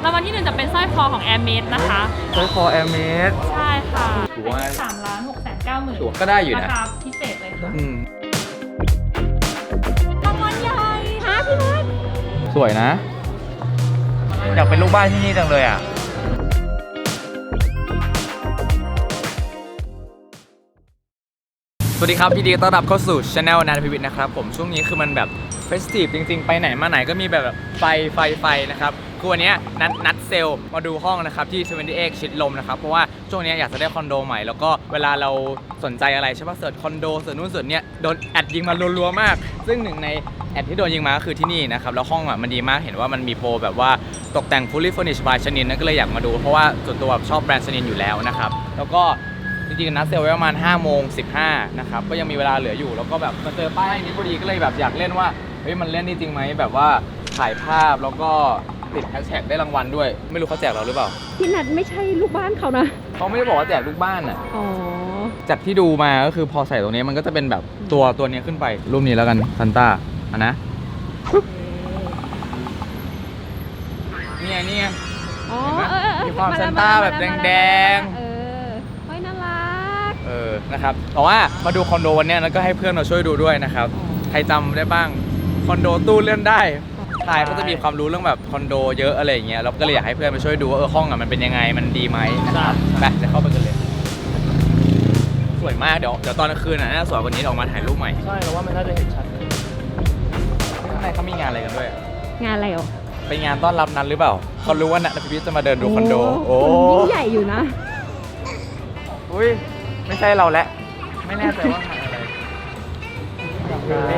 รางวัลที่1จะเป็นสร้อยคอของ Hermes นะคะสร้อยคอ Hermes ใช่ค่ะถือว่า3,690,000ถือว่าก็ได้อยู่นะราคาพิเศษเลยค่ะรางวัลใหญ่ฮะพี่นัทสวยนะอยากเป็นลูกบ้านที่นี่จังเลยอ่ะสวัสดีครับพี่ดีต้อนรับเข้าสู่ช anel นัทพิวิทย์นะครับผมช่วงนี้คือมันแบบเฟสทีฟจริงๆไปไหนมาไหนก็มีแบบไฟนะครับคือวันนี้นัดเซลมาดูห้องนะครับที่78ชิดลมนะครับเพราะว่าช่วงนี้อยากจะได้คอนโดใหม่แล้วก็เวลาเราสนใจอะไรใช่ป่ะเสิร์ชคอนโดเสิร์ชนู่นเสิร์ชเนี้ยโดนแอดยิงมารัวๆมากซึ่งหนึ่งในแอดที่โดนยิงมาก็คือที่นี่นะครับแล้วห้องอ่ะมันดีมากเห็นว่ามันมีโปรแบบว่าตกแต่ง fully furnished by ชนินนั่นก็เลยอยากมาดูเพราะว่าส่วนตัวชอบแบรนด์ชนินอยู่แล้วนะครับแล้วก็จริงๆนัดเซลไว้ประมาณ5:15นะครับก็ยังมีเวลาเหลืออยู่แล้วก็แบบมาเจอป้ายนี้พอดีก็เลยแบบอยากเล่นว่าเฮ้ยมันเล่นได้จริงไหมแบบว่าถ่ายภาพแล้วก็ติดแฮชแท็กได้รางวัลด้วยไม่รู้เขาแจกเราหรือเปล่าพี่นัทไม่ใช่ลูกบ้านเขานะเขาไม่ได้บอกว่าแจกลูกบ้านอ่ะอ๋อจากที่ดูมาก็คือพอใส่ตรงนี้มันก็จะเป็นแบบตัวนี้ขึ้นไปรูปนี้แล้วกันซันต้าอ่ะนะนี่ไงอ๋อมีความซันต้าแบบแดงเฮ้ยน่ารักนะครับแต่ว่ามาดูคอนโดวันนี้แล้วก็ให้เพื่อนมาช่วยดูด้วยนะครับใครจำได้บ้างคอนโดตู้เลื่อนได้ทายเขาจะมีความรู้เรื่องแบบคอนโดเยอะอะไรอย่างเงี้ยเราก็เลยอยากให้เพื่อนมาช่วยดูว่าห้องอ่ะมันเป็นยังไงมันดีไหมนะครับไปจะเข้าไปกันเลยสวยมากเดี๋ยวตอนกลางคืนน่าสวยกว่านี้ออกมาถ่ายรูปใหม่ใช่เราว่ามันน่าจะเห็นชัดขึ้นข้างในเขามีงานอะไรกันด้วยงานอะไรอ่ะเป็นงานต้อนรับนัทหรือเปล่าเขารู้ว่านัทพิพิธจะมาเดินดูคอนโดโอ้ยิ่งใหญ่อยู่นะอุ้ยไม่ใช่เราแล้วไม่แน่ใจว่าอะไร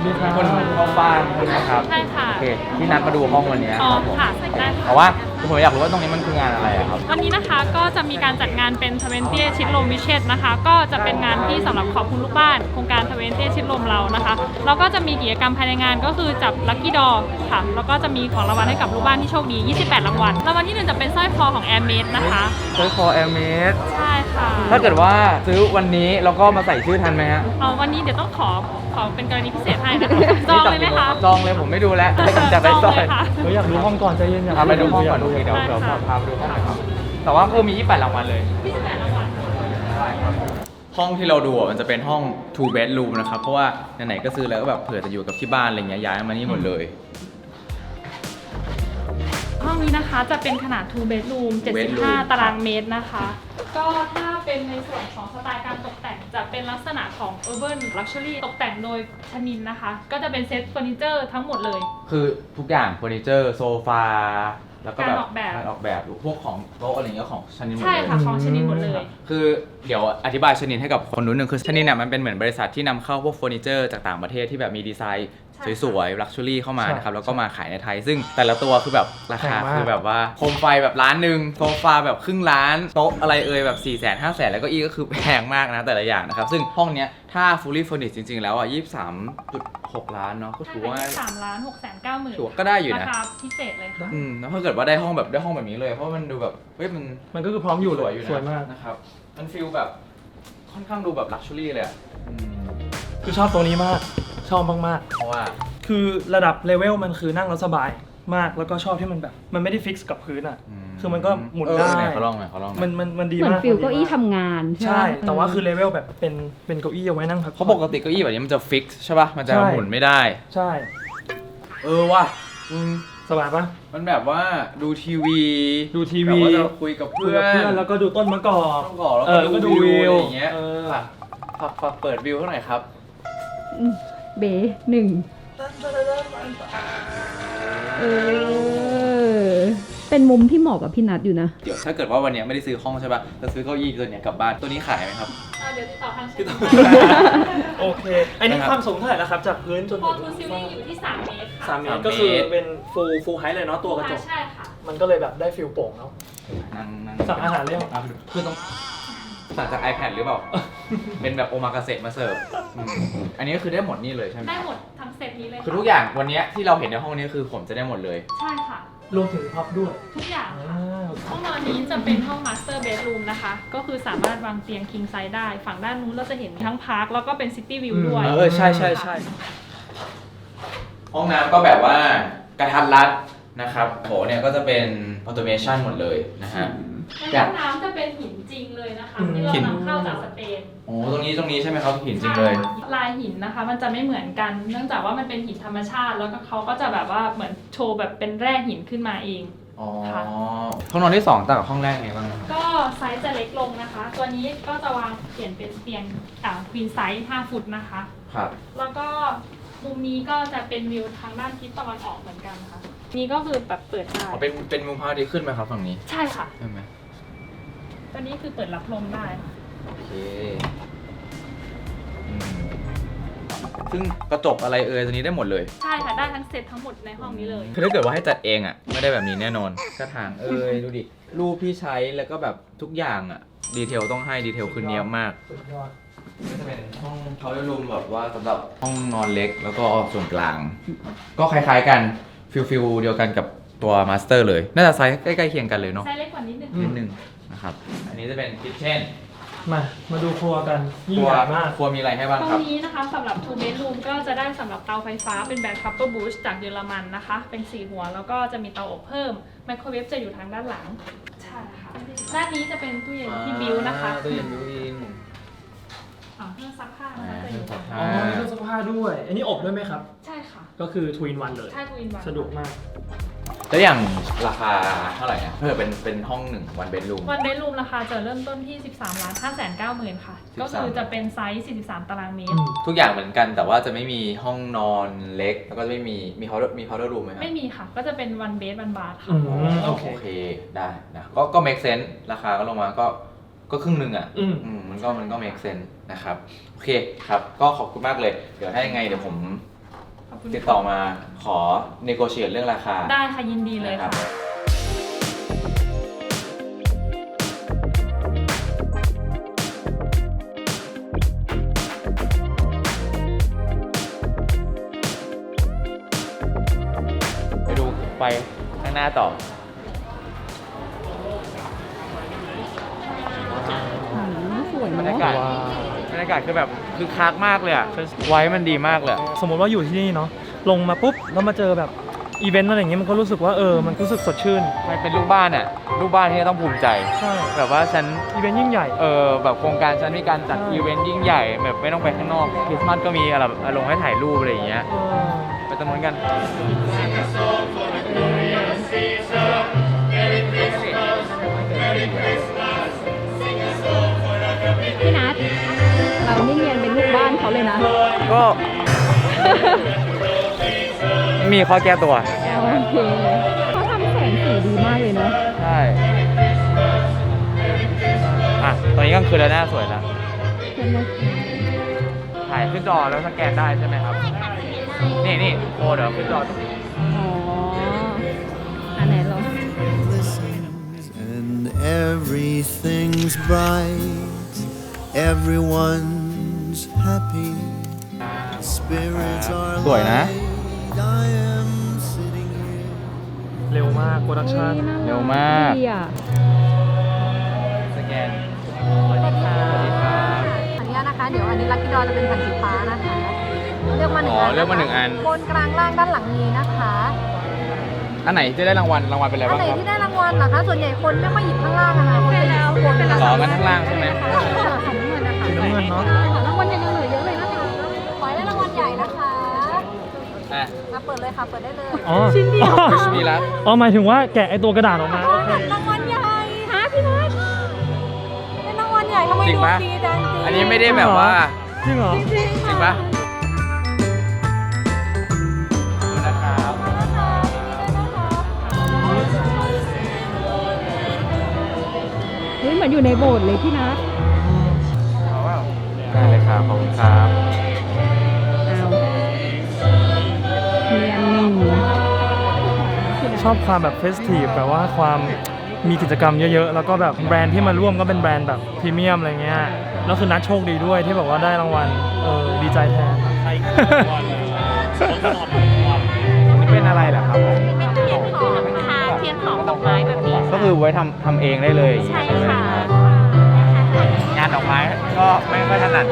มีคนเข้าบ้านนะครับใช่ค่ะโอเคที่นัดมาดูห้องวันนี้อ๋อค่ะได้ค่ะแต่ว่าผมอยากรู้ว่าตรงนี้มันคืองานอะไรครับวันนี้นะคะก็จะมีการจัดงานเป็น78ชิดลมวิเชษนะคะก็จะเป็นงานที่สำหรับขอบคุณลูกบ้านโครงการ78ชิดลมเรานะคะแล้วก็จะมีกิจกรรมภายในงานก็คือจับลัคกี้ดอค่ะแล้วก็จะมีของรางวัลให้กับลูกบ้านที่โชคดี28รางวัลรางวัลที่1จะเป็นสร้อยคอของ Hermes นะคะสร้อยคอ Hermes ใช่ค่ะถ้าเกิดว่าซื้อวันนี้แล้วก็มาใส่ชื่อทันไหมฮะวันนี้เดี๋ยวต้องขอเป็นกรณีพิเศษให้นะคะจองเลยไหมคะจองเลยผมไม่ดูแล้วจะไปสร้อยเราอยากดูห้องก่อนใจเย็นไปดูห้องก่อนดูเดี๋ยวพาไปดูห้องหน่อยครับแต่ว่าคือมี28รางวัลเลย28รางวัลห้องที่เราดูมันจะเป็นห้อง two bedroom นะครับเพราะว่าไหนๆก็ซื้อแล้วก็แบบเผื่อจะอยู่กับที่บ้านอะไรเงี้ยย้ายมานี่หมดเลยห้องนี้นะคะจะเป็นขนาด 2 bedroom 75 ตารางเมตรนะคะก็ถ้าเป็นในส่วนของสไตล์การตกแต่งจะเป็นลักษณะของ urban luxury ตกแต่งโดยชนินนะคะก็จะเป็นเซตเฟอร์นิเจอร์ทั้งหมดเลยคือทุกอย่างเฟอร์นิเจอร์โซฟาแล้วก็แบบการออกแบบพวกของโต๊ะอะไรเงี้ยของชนินหมดเลยใช่ค่ะของชนินหมดเลยคือเดี๋ยวอธิบายชนินให้กับคนรู้หนึ่งคือชนินเนี่ยมันเป็นเหมือนบริษัทที่นำเข้าพวกเฟอร์นิเจอร์จากต่างประเทศที่แบบมีดีไซน์สวยๆลักชัวรี่เข้ามานะครับแล้วก็มาขายในไทยซึ่งแต่ละตัวคือแบบราคาคือแบบว่าโคมไฟแบบ1 ล้านโซฟาแบบครึ่งล้านโต๊ะอะไรแบบ400,000 500,000แล้วก็อีกก็คือแพงมากนะแต่ละอย่างนะครับซึ่งห้องเนี้ยถ้า fully furnished จริงๆแล้วอ่ะ23.6 ล้านเนาะก็ถือว่า3,690,000ถือว่าก็ได้อยู่นะราคาพิเศษเลยค่ะแล้วถ้าเกิดว่าได้ห้องแบบนี้เลยเพราะมันดูแบบเฮ้ยมันก็คือพร้อมอยู่เลยสวยมากนะครับมันฟีลแบบค่อนข้างดูแบบลักชัวรี่เลยอ่ะคือชอบตรงนี้มากชอบมากๆเพราะว่าคือระดับเลเวลมันคือนั่งแล้วสบายมากแล้วก็ชอบที่มันแบบมันไม่ได้ฟิกซ์กับพื้นอ่ะคือมันก็หมุนได้เขาลองหน่อยมันดีมากเหมือนฟิลเก้าอี้ทำงานใช่แต่ว่าคือเลเวลแบบเป็นเก้าอี้เอาไว้นั่งพักเพราะปกติเก้าอี้แบบนี้มันจะฟิกซ์ใช่ป่ะมันจะหมุนไม่ได้ใช่ว่ะสบายปะมันแบบว่าดูทีวีแบบว่าจะคุยกับเพื่อนแล้วก็ดูต้นมะกอกแล้วก็ดูวิวอย่างเงี้ยฝากเปิดวิวเท่าไหร่ครับเบ1เป็นมุมที่เหมาะกับพี่นัทอยู่นะเดี๋ยวถ้าเกิดว่าวันนี้ไม่ได้ซื้อห้องใช่ป่ะจะซื้อเก้าอี้ตัวนี้กลับบ้านตัวนี้ขายไหมครับเดี๋ยวติดต่อทางชั้นโอเคอันนี้ความสูงเท่าไหร่นะครับจากพื้นจนถึงซีลิ่งอยู่ที่3 เมตร3 เมตรก็คือเป็นฟูลไฮท์เลยเนาะตัวกระจกใช่ค่ะมันก็เลยแบบได้ฟิลโป่งเนาะสั่งอาหารเรียกคือต้องสั่งจาก iPad หรือเปล่าเป็นแบบโอมากาเสะมาเสิร์ฟอันนี้ก็คือได้หมดนี่เลยใช่ไหมได้หมดทั้งเซตนี้เลยคือทุกอย่างวันนี้ที่เราเห็นในห้องนี้คือผมจะได้หมดเลยใช่ค่ะรวมถึงพับด้วยทุกอย่างห้องนอนนี้จะเป็นห้อง Master Bedroom นะคะก็คือสามารถวางเตียง King Size ได้ฝั่งด้านนู้นเราจะเห็นทั้งพาร์คแล้วก็เป็น City View ด้วยใช่ห้องน้ำก็แบบว่ากระทัดรัด นะครับโถเนี่ยก็จะเป็นออโตเมชันหมดเลยนะฮะ ในห้องน้ำจะเป็นหินจริงเลยนะคะที่เรานำเข้าจากสเปน โอ้ตรงนี้ใช่ไหมครับหินจริงเลย ลายหินนะคะมันจะไม่เหมือนกัน เนื่องจากว่ามันเป็นหินธรรมชาติ แล้วก็เขาก็จะแบบว่าเหมือนโชว์แบบเป็นแร่หินขึ้นมาเอง อ๋อ ค่ะ ห้องนอนที่2ต่างกับห้องแรกไงบ้างครับ ก็ไซส์จะเล็กลงนะคะ ตัวนี้ก็จะวางเปลี่ยนเป็นเตียงควีนไซส์5ฟุตนะคะ ครับ แล้วก็มุมนี้ก็จะเป็นวิวทางด้านทิศตะวันออกเหมือนกันค่ะ นี่ก็คือแบบเปิดได้ อ๋อเป็นมุมพระอาทิตย์ขึ้นไหมครับฝั่งนี้ ใช่ค่ะ ใช่ไหม ตัวนี้คือเปิดรับลมได้ค่ะ โอเคอืมซึ่งกระจกอะไรตัวนี้ได้หมดเลย ใช่ค่ะได้ทั้งเซตทั้งหมดในห้องนี้เลย คือถ้าเกิดว่าให้จัดเองอ่ะไม่ได้แบบนี้แน่นอนกระถางดูดิรูปที่ใช้แล้วก็แบบทุกอย่างอ่ะดีเทลต้องให้ดีเทลคือเนียบมาก สุดยอด ก็จะเป็นห้องเขาจะรวมแบบว่าสำหรับห้องนอนเล็กแล้วก็ส่วนกลาง ก็คล้ายๆกันฟิลเดียวกันกับตัวมาสเตอร์เลยน่าจะไซส์ใกล้ๆเคียงกันเลยเนาะ ไซส์เล็กกว่านิดนึง นิดนึงนะครับอันนี้จะเป็นคิทเช่น มาดูครัวกันยิ่งใหญ่มาก ครัวมีอะไรให้บ้าง ตร ครับ งนี้นะคะสำหรับ 2 bedroom ก็จะได้สำหรับเตาไฟฟ้าเป็นแบรนด์ Copper Bush จากเยอรมันนะคะ เป็น4หัวแล้วก็จะมีเตาอบเพิ่มไมโครเวฟจะอยู่ทางด้านหลัง ใช่ค่ะด้านนี้จะเป็นตู้เย็นที่บิวนะคะ ตู้เย็นบิวอิน เครื่องซักผ้านะคะจะอยู่ตรง อ๋อมีเครื่องซักผ้าด้วย อันนี้อบด้วยไหมครับ ใช่ค่ะ ก็คือ 2 in 1 เลย ใช่ทูอินวัน สะดวกมาก แล้วอย่างราคาเท่าไหร่อ่ะเพื่อเป็นห้อง1 วันเบดรูม วันเบดรูมราคาจะเริ่มต้นที่ 13,590,000 ค่ะ ก็คือจะเป็นไซส์ 43 ตารางเมตร ทุกอย่างเหมือนกันแต่ว่าจะไม่มีห้องนอนเล็กแล้วก็จะไม่มีพาวเดอร์รูมไหมครับ ไม่มีค่ะ ก็จะเป็นวันเบดวันบาร์ค่ะ โอเค โอเคได้นะก็ make sense ราคาก็ลงมาก็ครึ่งหนึ่งอ่ะ มันก็ make sense นะครับโอเคครับก็ขอบคุณมากเลยเดี๋ยวถ้ายังไงเดี๋ยวผม ขอบคุณ ติดต่อมาขอ negotiate เรื่องราคา ได้ค่ะยินดีเลย นะครั ค่ะ บ ไปดูไปข้างหน้าต่อ สวย บรร เนาะ ยากาศคือแบบคือคักมากเลยอ่ะไว้มันดีมากเลยอะ สมมติว่าอยู่ที่นี่เนาะลงมาปุ๊บแล้วมาเจอแบบอีเวนต์อะไรอย่างเงี้ยมันก็รู้สึกว่ามันรู้สึกสดชื่น มันเป็นลูกบ้านอ่ะลูกบ้านที่ต้องภูมิใจ ใช่ แบบว่าฉัน อีเวนต์ยิ่งใหญ่ แบบโครงการฉันมีการจัด ใช่ อีเวนต์ยิ่งใหญ่แบบไม่ต้องไปข้างนอกคริสต์มาสก็มีอะไรลงให้ถ่ายรูปอะไรอย่างเงี้ยไปตรงนู้นกัน พี่นัทเรานี่เนียนเป็นลูกบ้านเขาเลยนะ ก็ มีข้อแก้ตัว โอเคเขาทำแสงสีดีมากเลยเนาะ ใช่ตอนนี้กลางคืนแล้วหน้าสวยแล้ว เห็นไหม ถ่ายขึ้นจอแล้วสแกนได้ใช่ไหมครับ นี่โอ้เดี๋ยวขึ้นจอตรงนี้ อ๋ออันไหนลอง and everything's bright, everyone's happy, spirits are สวยนะ light, I am sitting here. เร็วมากโปรดักชั่น เร็วมาก ดีอ่ะ สแกนสวัสดีครับ อันนี้นะคะ เดี๋ยวอันนี้ลัคกี้ดอจะเป็นแผ่นสีฟ้านะคะ เลือกมาหนึ่งอัน เลือกมา1 อัน บนกลางล่างด้านหลังนี้นะคะ อันไหนที่ได้รางวัลเป็นอะไร อัน บ้าง ไหน ครับ ที่ได้รางวัลเหรอคะ ส่วนใหญ่คนไม่ค่อยหยิบข้างล่างอะค่ะคนจะหยิบข้างบนเป็น อ๋องั้นข้างล่างใช่ไหม ของเงินนะคะ สีน้ำเงินเนาะ รางวัลใหญ่เหลือเยอะเลยนะคะขอให้ได้รางวัลใหญ่นะคะ อ่ะ มาเปิดเลยค่ะ เปิดได้เลย อ๋อ ชิ้นเดียว คริสมีรัก อ๋อหมายถึงว่าแกะไอตัวกระดาษออกมา รางวัลใหญ่ฮะพี่นัทเป็นรางวัลใหญ่ทำไม จริง ดู ปะ ดีจังจริง อันนี้ไม่ได้แบบว่า จริงเหรอ จริง จริงปะขอบคุณนะครับ เฮ้ยเหมือนอยู่ในโบสถ์เลยพี่นัท ได้เลยครับ ขอบคุณครับ เอาเนียนหนึ่ง ชอบความแบบเฟสทีฟแบบว่าความมีกิจกรรมเยอะๆ แล้วก็แบบแบรนด์ที่มาร่วมก็เป็นแบรนด์แบบพรีเมียมอะไรเงี้ย แล้วคือนัดโชคดีด้วยที่แบบว่าได้รางวัล ดีใจแทน เป็นอะไรเหรอครับผม เป็นเทียนหอมค่ะเทียนหอมดอกไม้แบบนี้ ก็คือไว้ทำเองได้เลย ใช่ค่ะ งานดอกไม้ก็ไม่ค่อยถนัด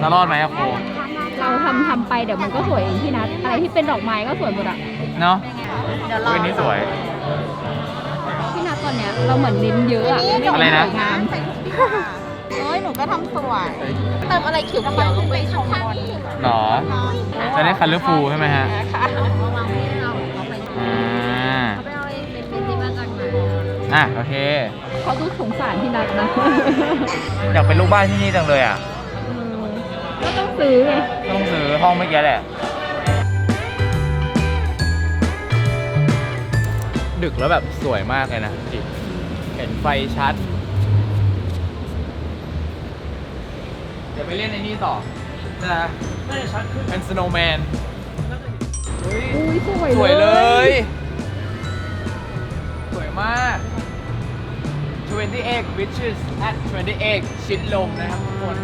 จะรอดไหมอะโค เรา ทำไปเดี๋ยวมันก็สวยเองพี่นัทอะไรที่เป็นดอกไม้ก็สวยหมดอะ เนาะเวันนี้สวย พี่นัทตอนเนี้ยเราเหมือนเน้นเยอะอะไม่ อะไรนะ สวยงาม โอ้ยหนูก็ทำสวยเติมอะไรเขียวๆลงไปชมบน หรอ จะได้คัลเลอร์ฟูลใช่ไหมฮะ ค่ะ อ่า เขาไปเอาเองเป็นที่มาจากไหน อ่ะโอเค เขาดูสงสารพี่นัทนะ อยากเป็นลูกบ้านที่นี่จังเลยอ่ะ ก็ต้องซื้อไง ต้องซื้อห้องเมื่อกี้แหละ ดึกแล้วแบบสวยมากเลยนะพี่เห็นไฟชัด เดี๋ยวไปเล่นในนี่ต่อนะเป็นสโนว์แมน อุ้ยสวย สวยเลย สวยมาก 28 Witches at 28 ชิดลมนะครับทุกคน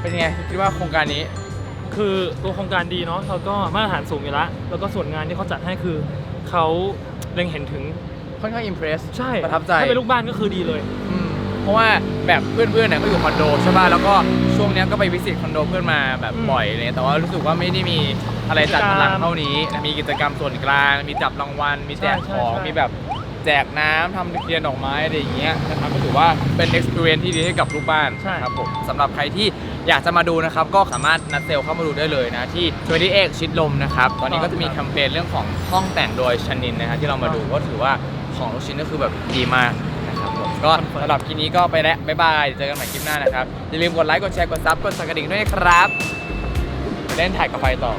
เป็นไงคิดว่าโครงการนี้ คือตัวโครงการดีเนาะแล้วก็มาตรฐานสูงอยู่แล้วแล้วก็ส่วนงานที่เขาจัดให้คือเขาเล็งเห็นถึง ค่อนข้างอิมเพรส ใช่ ประทับใจ ถ้าเป็นลูกบ้านก็คือดีเลย เพราะว่าแบบเพื่อนๆเนี่ยก็อยู่คอนโดใช่ป่ะแล้วก็ช่วงเนี้ยก็ไปวิสิตคอนโดเพื่อนมาแบบบ่อยเลยแต่ว่ารู้สึกว่าไม่ได้มีอะไรจัดพลังเท่านี้นะมีกิจกรรมส่วนกลาง มีจับรางวัล มีแจกของ ใช่ มีแบบแจกน้ำทำเทียนดอกไม้อะไรอย่างเงี้ยนะครับก็ถือว่าเป็น experience ที่ดีให้กับลูกบ้าน ใช่ ครับผมสำหรับใครที่อยากจะมาดูนะครับก็สามารถนัดเซลเข้ามาดูได้เลยนะที่28ชิดลมนะครับตอนนี้ก็จะมีแคมเปญเรื่องของห้องแต่งโดยชนินนะครับที่เรามาดูก็ถือว่าของทุกชิ้นก็คือแบบดีมากนะครับผมก็สำหรับคลิปนี้ก็ไปแล้วบ๊ายบายเจอกันใหม่คลิปหน้านะครับอย่าลืมกดไลค์กดแชร์กดซับกดสั่นกระดิ่งด้วยนะครับไปเล่นถ่ายกับไฟต่อ